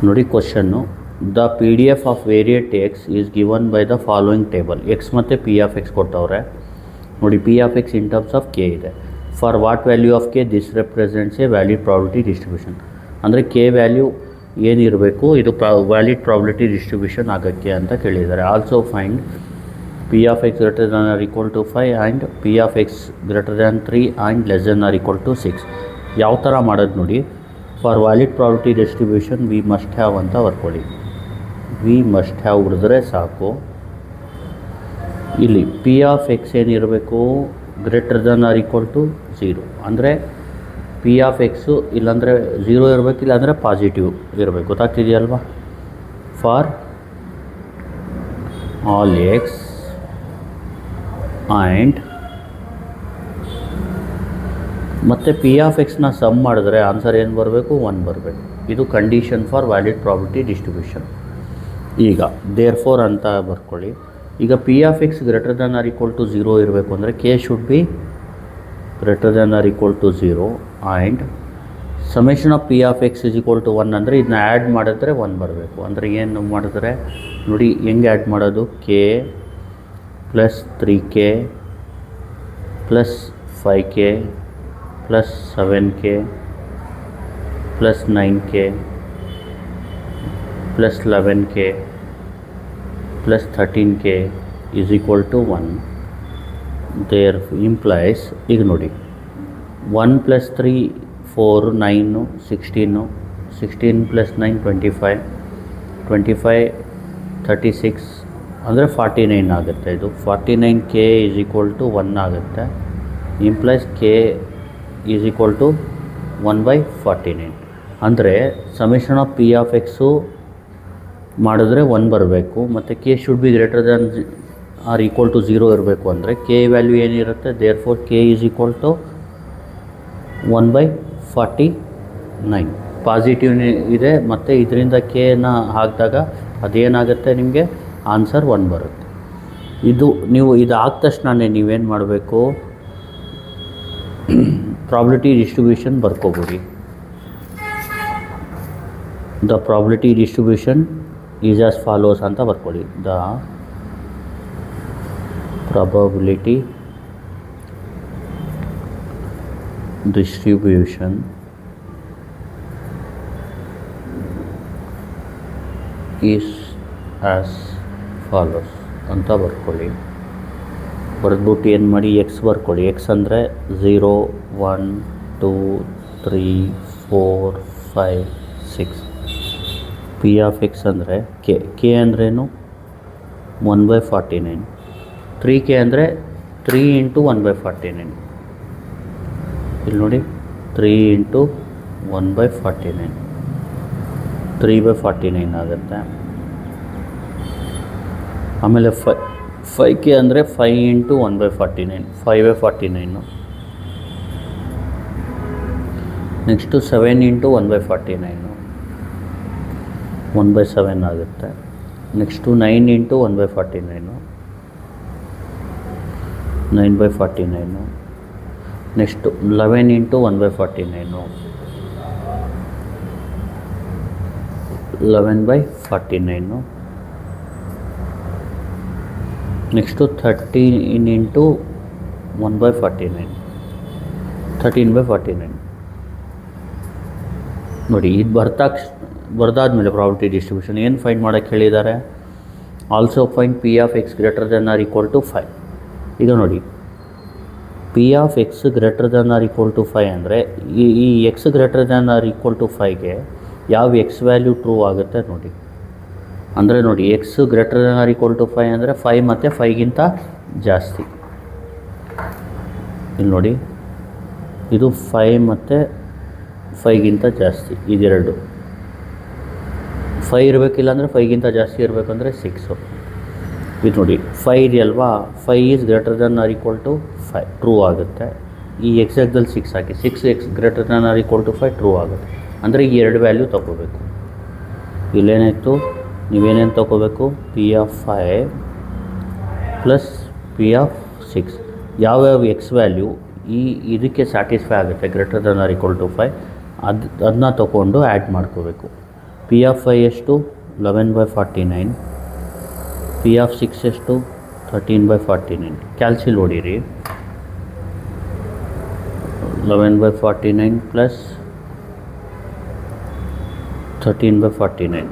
ನೋಡಿ ಕ್ವಶನ್ನು, the P D F of variate X is given by the following table. X ಮತ್ತು P of X ಕೊಟ್ಟವ್ರೆ. ನೋಡಿ P of X in terms of K ಇದೆ. For what value of K this represents a valid probability distribution. ಅಂದರೆ K value ಏನಿರಬೇಕು ಇದು valid probability distribution ಆಗೋಕ್ಕೆ ಅಂತ ಕೇಳಿದ್ದಾರೆ. Also find P of X greater than or equal to 5 and P of X greater than 3 and less than or equal to 6. ಯಾವ ಥರ ಮಾಡೋದು ನೋಡಿ. For valid probability distribution we must have ಅಂತ ಬರ್ಕೊಳ್ಳಿ. We must have ಉಳಿದ್ರೆ ಸಾಕು. ಇಲ್ಲಿ P of X ಏನಿರಬೇಕು greater than or equal to 0. ಅಂದರೆ ಪಿ ಆಫ್ ಎಕ್ಸು ಇಲ್ಲಾಂದರೆ 0 ಇರಬೇಕು, ಇಲ್ಲಾಂದರೆ ಪಾಸಿಟಿವ್ ಇರಬೇಕು. ಗೊತ್ತಾಗ್ತಿದೆಯಲ್ವಾ? ಫಾರ್ ಆಲ್ ಎಕ್ಸ್ ಆ್ಯಂಡ್ ಮತ್ತು ಪಿ ಆಫ್ ಎಕ್ಸ್ನ ಸಮ್ ಮಾಡಿದ್ರೆ ಆನ್ಸರ್ ಏನು ಬರಬೇಕು? 1 ಬರಬೇಕು. ಇದು condition for valid probability distribution. ಈಗ ದೇರ್ ಫೋರ್ ಅಂತ ಬರ್ಕೊಳ್ಳಿ. ಈಗ P of X greater than or equal to 0 ಇರಬೇಕು ಅಂದರೆ K should be greater than or equal to 0 and summation of P of X is equal to 1. ಅಂದರೆ ಇದನ್ನ add ಮಾಡಿದ್ರೆ 1 ಬರಬೇಕು. ಅಂದರೆ ಏನು ಮಾಡಿದ್ರೆ ನೋಡಿ ಹೆಂಗೆ ಆ್ಯಡ್ ಮಾಡೋದು? K plus 3k plus 5k plus 7k plus 9k plus 11k plus 13k is equal to 1. There implies ಈಗ ನೋಡಿ 1 ಪ್ಲಸ್ 3 4 9 16 16 ಪ್ಲಸ್ 9 25 25 36 ಅಂದರೆ 49 ಆಗುತ್ತೆ. ಇದು 49k ಈಸ್ ಈಕ್ವಲ್ ಟು 1 ಆಗುತ್ತೆ. Implies K is equal to 1/49. ಅಂದರೆ summation of P of X ಮಾಡಿದ್ರೆ 1 ಬರಬೇಕು ಮತ್ತು K should be greater than or equal to 0 ಇರಬೇಕು. ಅಂದರೆ ಕೆ ವ್ಯಾಲ್ಯೂ ಏನಿರುತ್ತೆ therefore K is equal to 1/49. Positive ಇದೆ ಮತ್ತು ಇದರಿಂದ ಕೆನ ಹಾಕಿದಾಗ ಅದೇನಾಗುತ್ತೆ ನಿಮಗೆ ಆನ್ಸರ್ 1 ಬರುತ್ತೆ. ಇದು ನೀವು ಇದು ಆದ ತಕ್ಷಣ ನೀವೇನು ಮಾಡಬೇಕು? ಪ್ರಾಬಿಲಿಟಿ ಡಿಸ್ಟ್ರಿಬ್ಯೂಷನ್ ಬರ್ಕೋಬೋದು. The probability distribution is as follows ಅಂತ ಬರ್ಕೊಳ್ಳಿ. The probability distribution is as follows ಅಂತ ಬರ್ಕೊಳ್ಳಿ. ಬರೆದ್ಬಿಟ್ಟು ಏನು ಮಾಡಿ ಎಕ್ಸ್ ಬರ್ಕೊಳ್ಳಿ. ಎಕ್ಸ್ ಅಂದರೆ 0 1 2 3 4 5 6. ಪಿ ಆಫ್ ಎಕ್ಸ್ ಅಂದರೆ ಕೆ ಅಂದ್ರೇನು 1/49. 3k ಅಂದರೆ 3 ಇಂಟು 1/49. ಇಲ್ಲಿ ನೋಡಿ 3 ಇಂಟು 1/49 3/49 ಆಗುತ್ತೆ. ಆಮೇಲೆ 5k ಅಂದರೆ 5 ಇಂಟು 1/49 5/49. ನೆಕ್ಸ್ಟು 7 ಇಂಟು 1/49 1/7 ಆಗುತ್ತೆ. Next 9 into 1/49 9/49. Next 11 into 1/49 11/49. Next 13 into 1/49 13/49. ನೋಡಿ ಇದು ಬರ್ದಾದ್ಮೇಲೆ ಪ್ರಾಬಿಲಿಟಿ ಡಿಸ್ಟ್ರಿಬ್ಯೂಷನ್ ಏನು ಫೈಂಡ್ ಮಾಡೋಕ್ಕೆ ಹೇಳಿದ್ದಾರೆ? Also find P of X greater than or equal to 5. ಈಗ ನೋಡಿ P of X greater than or equal to 5 ಅಂದರೆ ಈ X greater than or equal to 5ಗೆ ಯಾವ ಎಕ್ಸ್ ವ್ಯಾಲ್ಯೂ ಟ್ರೂ ಆಗುತ್ತೆ ನೋಡಿ. ಅಂದರೆ ನೋಡಿ X greater than or equal to 5 ಅಂದರೆ 5 ಮತ್ತು 5ಗಿಂತ ಜಾಸ್ತಿ. ಇಲ್ಲಿ ನೋಡಿ ಇದು 5 ಮತ್ತು 5ಗಿಂತ ಜಾಸ್ತಿ. ಇದೆರಡು 5 ಇರಬೇಕಿಲ್ಲ ಅಂದರೆ 5ಗಿಂತ ಜಾಸ್ತಿ ಇರಬೇಕಂದ್ರೆ 6. ಇದು ನೋಡಿ 5 ಇದೆಯಲ್ವಾ, 5 is greater than or equal to 5 true ಆಗುತ್ತೆ. ಈ ಎಕ್ಸಾಕ್ಟ್ದಲ್ಲಿ 6 ಹಾಕಿ 6x greater than or equal to 5 true ಆಗುತ್ತೆ. ಅಂದರೆ ಈ ಎರಡು ವ್ಯಾಲ್ಯೂ ತೊಗೋಬೇಕು. ಇಲ್ಲೇನಾಯಿತು? ನೀವೇನೇನು ತೊಗೋಬೇಕು? P of 5 plus P of 6 ಯಾವ್ಯಾವ ಎಕ್ಸ್ ವ್ಯಾಲ್ಯೂ ಇದಕ್ಕೆ ಸ್ಯಾಟಿಸ್ಫೈ ಆಗುತ್ತೆ greater than or equal to 5 ಅದನ್ನ ತೊಗೊಂಡು ಆ್ಯಡ್ ಮಾಡ್ಕೋಬೇಕು. ಪಿ ಆಫ್ 5 ಎಷ್ಟು 11/49, ಪಿ ಆಫ್ 6 ಎಷ್ಟು 13/49. ಕ್ಯಾಲ್ಸಿಲ್ ಹೊಡೀರಿ. 11/49 ಪ್ಲಸ್ 13/49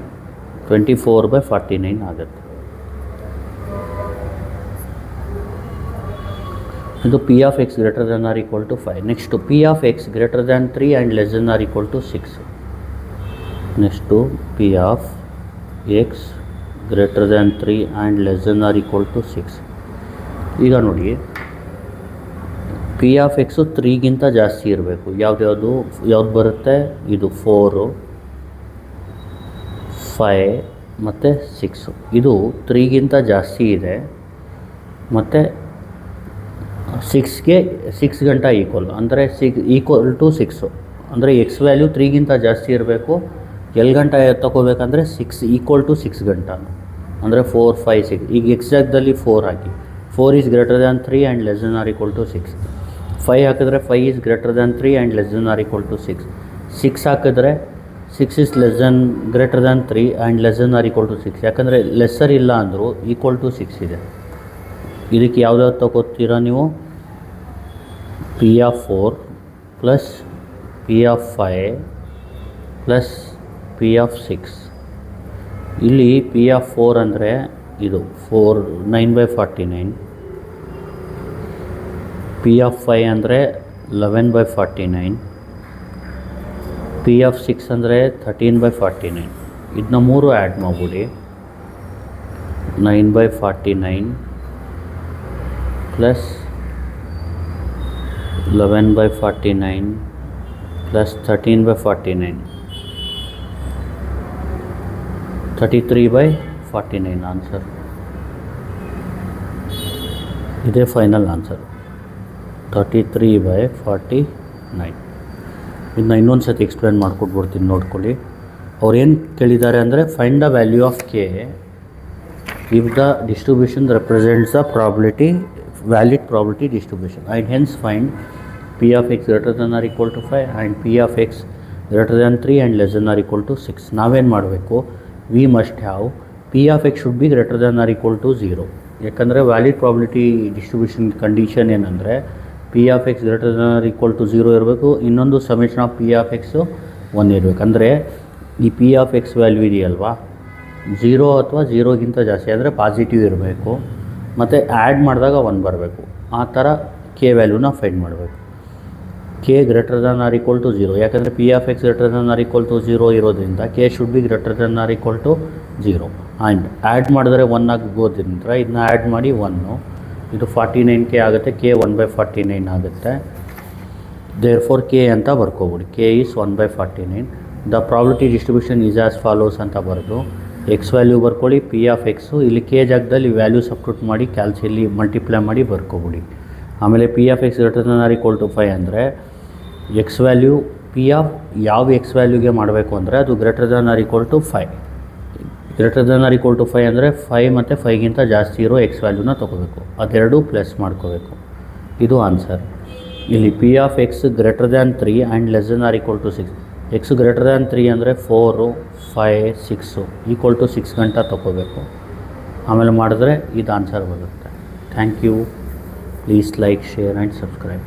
24/49 ಆಗುತ್ತೆ. ಇದು P of X greater than or equal to 5. Next P of X greater than 3 and less than or equal to 6. Next P of X greater than 3 and less than or equal to 6. ಈಗ ನೋಡಿ, P of x 3ಗಿಂತ ಜಾಸ್ತಿ ಇರಬೇಕು. ಯಾವ್ದು ಬರುತ್ತೆ? ಇದು 4, 5 ಮತ್ತು 6. ಇದು 3ಗಿಂತ ಜಾಸ್ತಿ ಇದೆ ಮತ್ತು 6 ಗಂಟ ಈಕ್ವಲ್, ಅಂದರೆ ಈಕ್ವಲ್ ಟು 6. ಅಂದರೆ ಎಕ್ಸ್ ವ್ಯಾಲ್ಯೂ 3ಗಿಂತ ಜಾಸ್ತಿ ಇರಬೇಕು. ಎಲ್ ಗಂಟ ತೊಗೋಬೇಕಂದ್ರೆ 6 ಈಕ್ವಲ್ ಟು 6 ಗಂಟ, ಅಂದರೆ 4, 5, 6. ಈಗ ಎಕ್ಸ್ ಜಾಗದಲ್ಲಿ 4 ಹಾಕಿ. 4 is greater than 3 and less than or equal to 6. 5 ಹಾಕಿದ್ರೆ 5 is greater than 3 and less than or equal to 6. 6 ಹಾಕಿದ್ರೆ 6 is greater than 3 and less than or equal to 6. ಯಾಕಂದರೆ lesser ಇಲ್ಲ ಅಂದರೂ ಈಕ್ವಲ್ ಟು 6 ಇದೆ. ಇದಕ್ಕೆ ಯಾವ್ದಾವ್ದು ತಗೋತೀರಾ ನೀವು? P of 4 plus P of 5 plus P of 6. ಇಲ್ಲಿ P of 4 ಅಂದರೆ ಇದು 9/49, ಪಿ ಆಫ್ 5 ಅಂದರೆ 11/49, ಪಿ ಆಫ್ 6 ಅಂದರೆ 13/49. ಇದನ್ನ 3 ಆ್ಯಡ್ ಮಾಡಿಬಿಡಿ. 9/49 ಪ್ಲಸ್ 11/49 ಪ್ಲಸ್ 13/49, 33/49 ಆನ್ಸರ್. ಇದೇ ಫೈನಲ್ ಆನ್ಸರ್, 33/49. ಇದನ್ನ ಇನ್ನೊಂದು ಸತಿ ಎಕ್ಸ್ಪ್ಲೇನ್ ಮಾಡಿಕೊಟ್ಬಿಡ್ತೀನಿ, ನೋಡ್ಕೊಳ್ಳಿ. ಅವ್ರು ಏನು ಕೇಳಿದ್ದಾರೆ ಅಂದರೆ, find the value of K if the distribution represents the valid probability distribution, and hence find p of x greater than or equal to 5 and p of x greater than 3 and less than or equal to 6. ನಾವೇನು ಮಾಡಬೇಕು? we must have p of x should be greater than or equal to 0. ಯಾಕಂದರೆ valid probability distribution condition ಏನಂದರೆ P of X greater than or equal to 0 ಇರಬೇಕು, ಇನ್ನೊಂದು summation of P of x 1 ಇರಬೇಕು. ಅಂದರೆ ಈ P of X value ಇದೆಯಲ್ವಾ, 0 ಅಥವಾ 0ಗಿಂತ ಜಾಸ್ತಿ ಅಂದರೆ ಪಾಸಿಟಿವ್ ಇರಬೇಕು, ಮತ್ತು ಆ್ಯಡ್ ಮಾಡಿದಾಗ 1 ಬರಬೇಕು. ಆ ಥರ ಕೆ ವ್ಯಾಲ್ಯೂನ ಫೈಂಡ್ ಮಾಡಬೇಕು. K greater than or equal to 0, ಯಾಕಂದರೆ P of X greater than or equal to 0 ಇರೋದ್ರಿಂದ k should be greater than or equal to 0. And add ಮಾಡಿದ್ರೆ 1 ಆಗೋದ್ರಿಂದ ಇದನ್ನ ಆ್ಯಡ್ ಮಾಡಿ 1, ಇದು 49k ಆಗುತ್ತೆ. ಕೆ 1/49 ಆಗುತ್ತೆ. ದೇರ್ಫೋರ್ ಕೆ ಅಂತ ಬರ್ಕೋಬಿಡಿ. K is 1/49. The probability distribution is as follows ಅಂತ ಬರೆದು ಎಕ್ಸ್ ವ್ಯಾಲ್ಯೂ ಬರ್ಕೊಳ್ಳಿ. ಪಿ ಆಫ್ ಎಕ್ಸು ಇಲ್ಲಿ ಕೆ ಜಾಗದಲ್ಲಿ ವ್ಯಾಲ್ಯೂ ಸಬ್ಸ್ಟಿಟ್ಯೂಟ್ ಮಾಡಿ ಕ್ಯಾಲ್ಸಿಯಲ್ಲಿ ಮಲ್ಟಿಪ್ಲೈ ಮಾಡಿ ಬರ್ಕೊಬಿಡಿ. ಆಮೇಲೆ P of X greater than or equal to 5 ಅಂದರೆ ಎಕ್ಸ್ ವ್ಯಾಲ್ಯೂ ಪಿ ಆಫ್ ಯಾವ ಎಕ್ಸ್ ವ್ಯಾಲ್ಯೂಗೆ ಮಾಡಬೇಕು ಅಂದರೆ ಅದು greater than or equal to 5. Greater than or equal to 5 ಅಂದರೆ 5 ಮತ್ತು 5ಗಿಂತ ಜಾಸ್ತಿ ಇರೋ ಎಕ್ಸ್ ವ್ಯಾಲ್ಯೂನ ತೊಗೋಬೇಕು. ಅದೆರಡು ಪ್ಲಸ್ ಮಾಡ್ಕೋಬೇಕು. ಇದು ಆನ್ಸರ್. ಇಲ್ಲಿ P of X greater than 3 and less than or equal to 6. X greater than 3 ಅಂದರೆ 4, 5, 6 ಈಕ್ವಲ್ ಟು 6 ಗಂಟ ತೊಗೋಬೇಕು. ಆಮೇಲೆ ಮಾಡಿದ್ರೆ ಇದು ಆನ್ಸರ್ ಬರುತ್ತೆ. Thank you. Please like, share and subscribe.